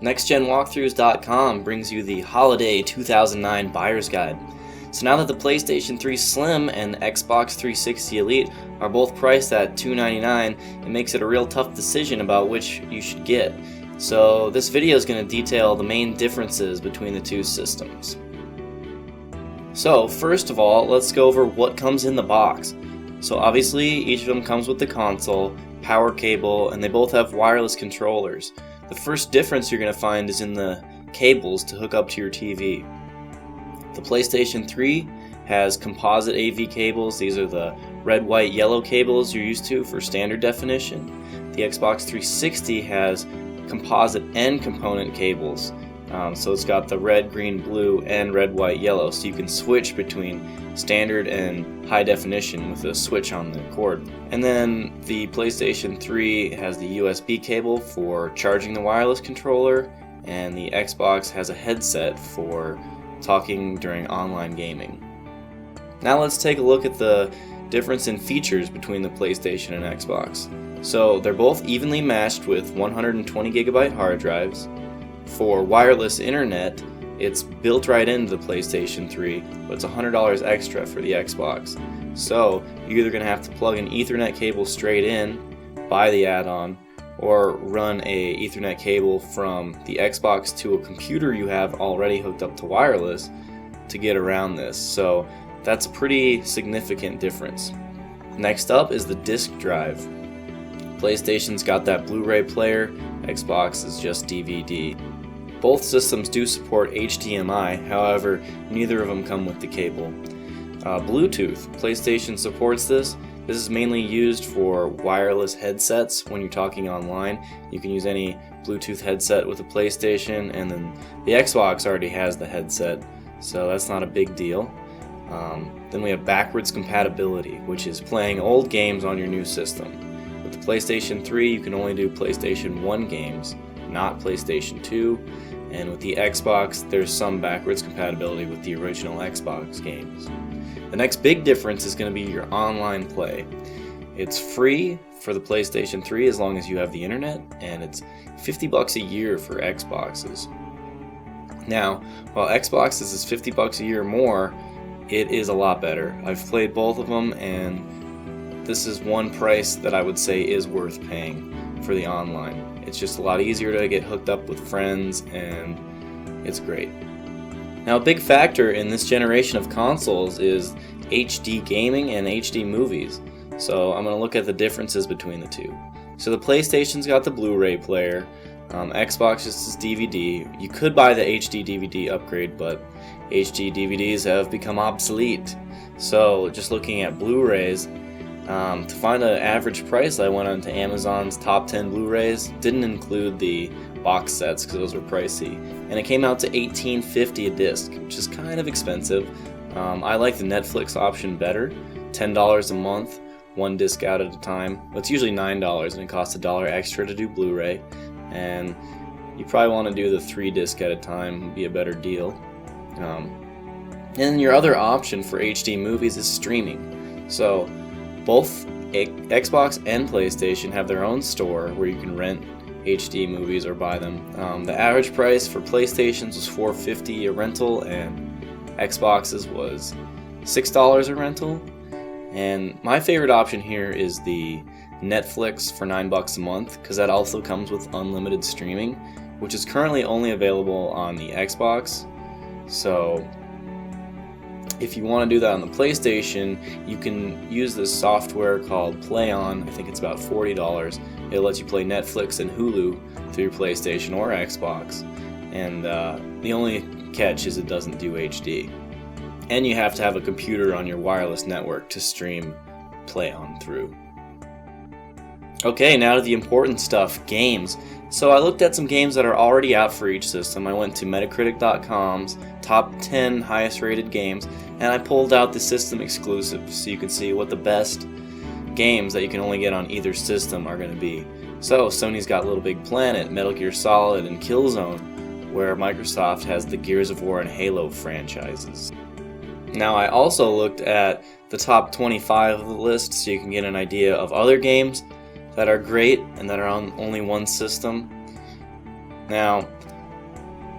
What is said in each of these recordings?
NextGenWalkthroughs.com brings you the Holiday 2009 Buyer's Guide. So now that the PlayStation 3 Slim and Xbox 360 Elite are both priced at $299, it makes it a real tough decision about which you should get. So this video is going to detail the main differences between the two systems. So first of all, let's go over what comes in the box. So obviously each of them comes with the console, power cable, and they both have wireless controllers. The first difference you're going to find is in the cables to hook up to your TV. The PlayStation 3 has composite AV cables. These are the red, white, yellow cables you're used to for standard definition. The Xbox 360 has composite and component cables. So it's got the red, green, blue, and red, white, yellow, so you can switch between standard and high definition with a switch on the cord. And then the PlayStation 3 has the USB cable for charging the wireless controller, and the Xbox has a headset for talking during online gaming. Now let's take a look at the difference in features between the PlayStation and Xbox. So they're both evenly matched with 120GB hard drives. For wireless internet, it's built right into the PlayStation 3, but it's $100 extra for the Xbox. So you're either going to have to plug an Ethernet cable straight in, buy the add-on, or run a Ethernet cable from the Xbox to a computer you have already hooked up to wireless to get around this. So that's a pretty significant difference. Next up is the disk drive. PlayStation's got that Blu-ray player, Xbox is just DVD. Both systems do support HDMI, however, neither of them come with the cable. Bluetooth, PlayStation supports this. This is mainly used for wireless headsets when you're talking online. You can use any Bluetooth headset with a PlayStation, and then the Xbox already has the headset, so that's not a big deal. Then we have backwards compatibility, which is playing old games on your new system. With the PlayStation 3, you can only do PlayStation 1 games, not PlayStation 2, and with the Xbox, there's some backwards compatibility with the original Xbox games. The next big difference is going to be your online play. It's free for the PlayStation 3 as long as you have the internet, and it's $50 a year for Xboxes. Now, while Xboxes is $50 a year more, it is a lot better. I've played both of them, and this is one price that I would say is worth paying for the online. It's just a lot easier to get hooked up with friends, and it's great. Now, a big factor in this generation of consoles is HD gaming and HD movies. So I'm going to look at the differences between the two. So the PlayStation's got the Blu-ray player, Xbox just is DVD. You could buy the HD DVD upgrade, but HD DVDs have become obsolete. So just looking at Blu-rays, to find an average price, I went onto Amazon's top 10 Blu-rays. Didn't include the box sets because those were pricey, and it came out to $18.50 a disc, which is kind of expensive. I like the Netflix option better, $10 a month, one disc out at a time. It's usually $9, and it costs $1 extra to do Blu-ray, and you probably want to do the 3 disc at a time, would be a better deal. And your other option for HD movies is streaming. So both Xbox and PlayStation have their own store where you can rent HD movies or buy them. The average price for PlayStation's was $4.50 a rental, and Xbox's was $6 a rental. And my favorite option here is the Netflix for $9 a month, because that also comes with unlimited streaming, which is currently only available on the Xbox. So if you want to do that on the PlayStation, you can use this software called Play On. I think it's about $40. It lets you play Netflix and Hulu through your PlayStation or Xbox. And the only catch is it doesn't do HD. And you have to have a computer on your wireless network to stream Play On through. Okay, now to the important stuff, games. So I looked at some games that are already out for each system. I went to Metacritic.com's top 10 highest rated games, and I pulled out the system exclusives so you can see what the best games that you can only get on either system are going to be. So Sony's got Little Big Planet, Metal Gear Solid, and Killzone, where Microsoft has the Gears of War and Halo franchises. Now I also looked at the top 25 of the list so you can get an idea of other games that are great and that are on only one system. Now,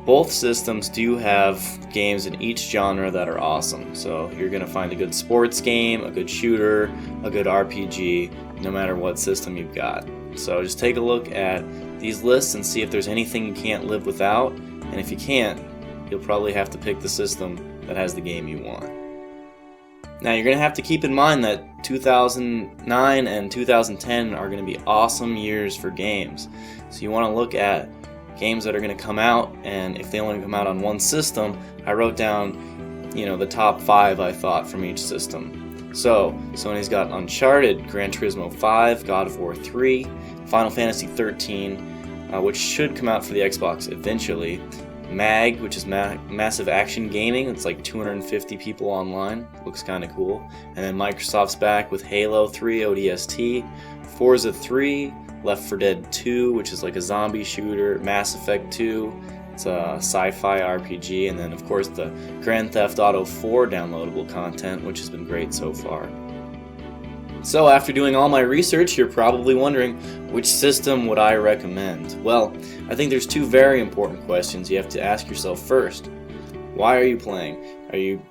both systems do have games in each genre that are awesome. So you're going to find a good sports game, a good shooter, a good RPG, no matter what system you've got. So just take a look at these lists and see if there's anything you can't live without. And if you can't, you'll probably have to pick the system that has the game you want. Now you're going to have to keep in mind that 2009 and 2010 are going to be awesome years for games. So you want to look at games that are going to come out, and if they only come out on one system, I wrote down, the top 5 I thought from each system. So Sony's got Uncharted, Gran Turismo 5, God of War 3, Final Fantasy 13, which should come out for the Xbox eventually. MAG, which is Massive Action Gaming. It's like 250 people online. Looks kind of cool. And then Microsoft's back with Halo 3 ODST, Forza 3, Left 4 Dead 2, which is like a zombie shooter, Mass Effect 2, it's a sci-fi RPG, and then of course the Grand Theft Auto 4 downloadable content, which has been great so far. So after doing all my research, you're probably wondering, which system would I recommend? Well, I think there's 2 very important questions you have to ask yourself first. Why are you playing? Are you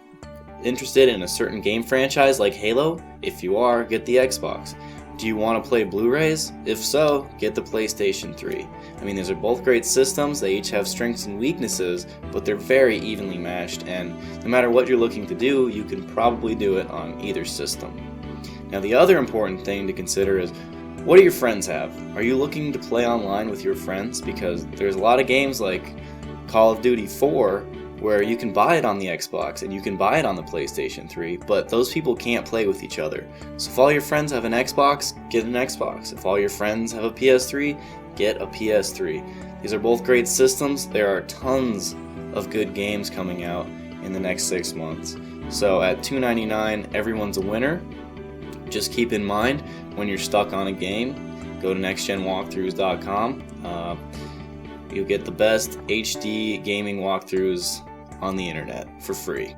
interested in a certain game franchise like Halo? If you are, get the Xbox. Do you want to play Blu-rays? If so, get the PlayStation 3. I mean, these are both great systems, they each have strengths and weaknesses, but they're very evenly matched, and no matter what you're looking to do, you can probably do it on either system. Now the other important thing to consider is, what do your friends have? Are you looking to play online with your friends? Because there's a lot of games like Call of Duty 4 where you can buy it on the Xbox and you can buy it on the PlayStation 3, but those people can't play with each other. So if all your friends have an Xbox, get an Xbox. If all your friends have a PS3, get a PS3. These are both great systems. There are tons of good games coming out in the next 6 months. So at $2.99, everyone's a winner. Just keep in mind, when you're stuck on a game, go to nextgenwalkthroughs.com. You'll get the best HD gaming walkthroughs on the internet for free.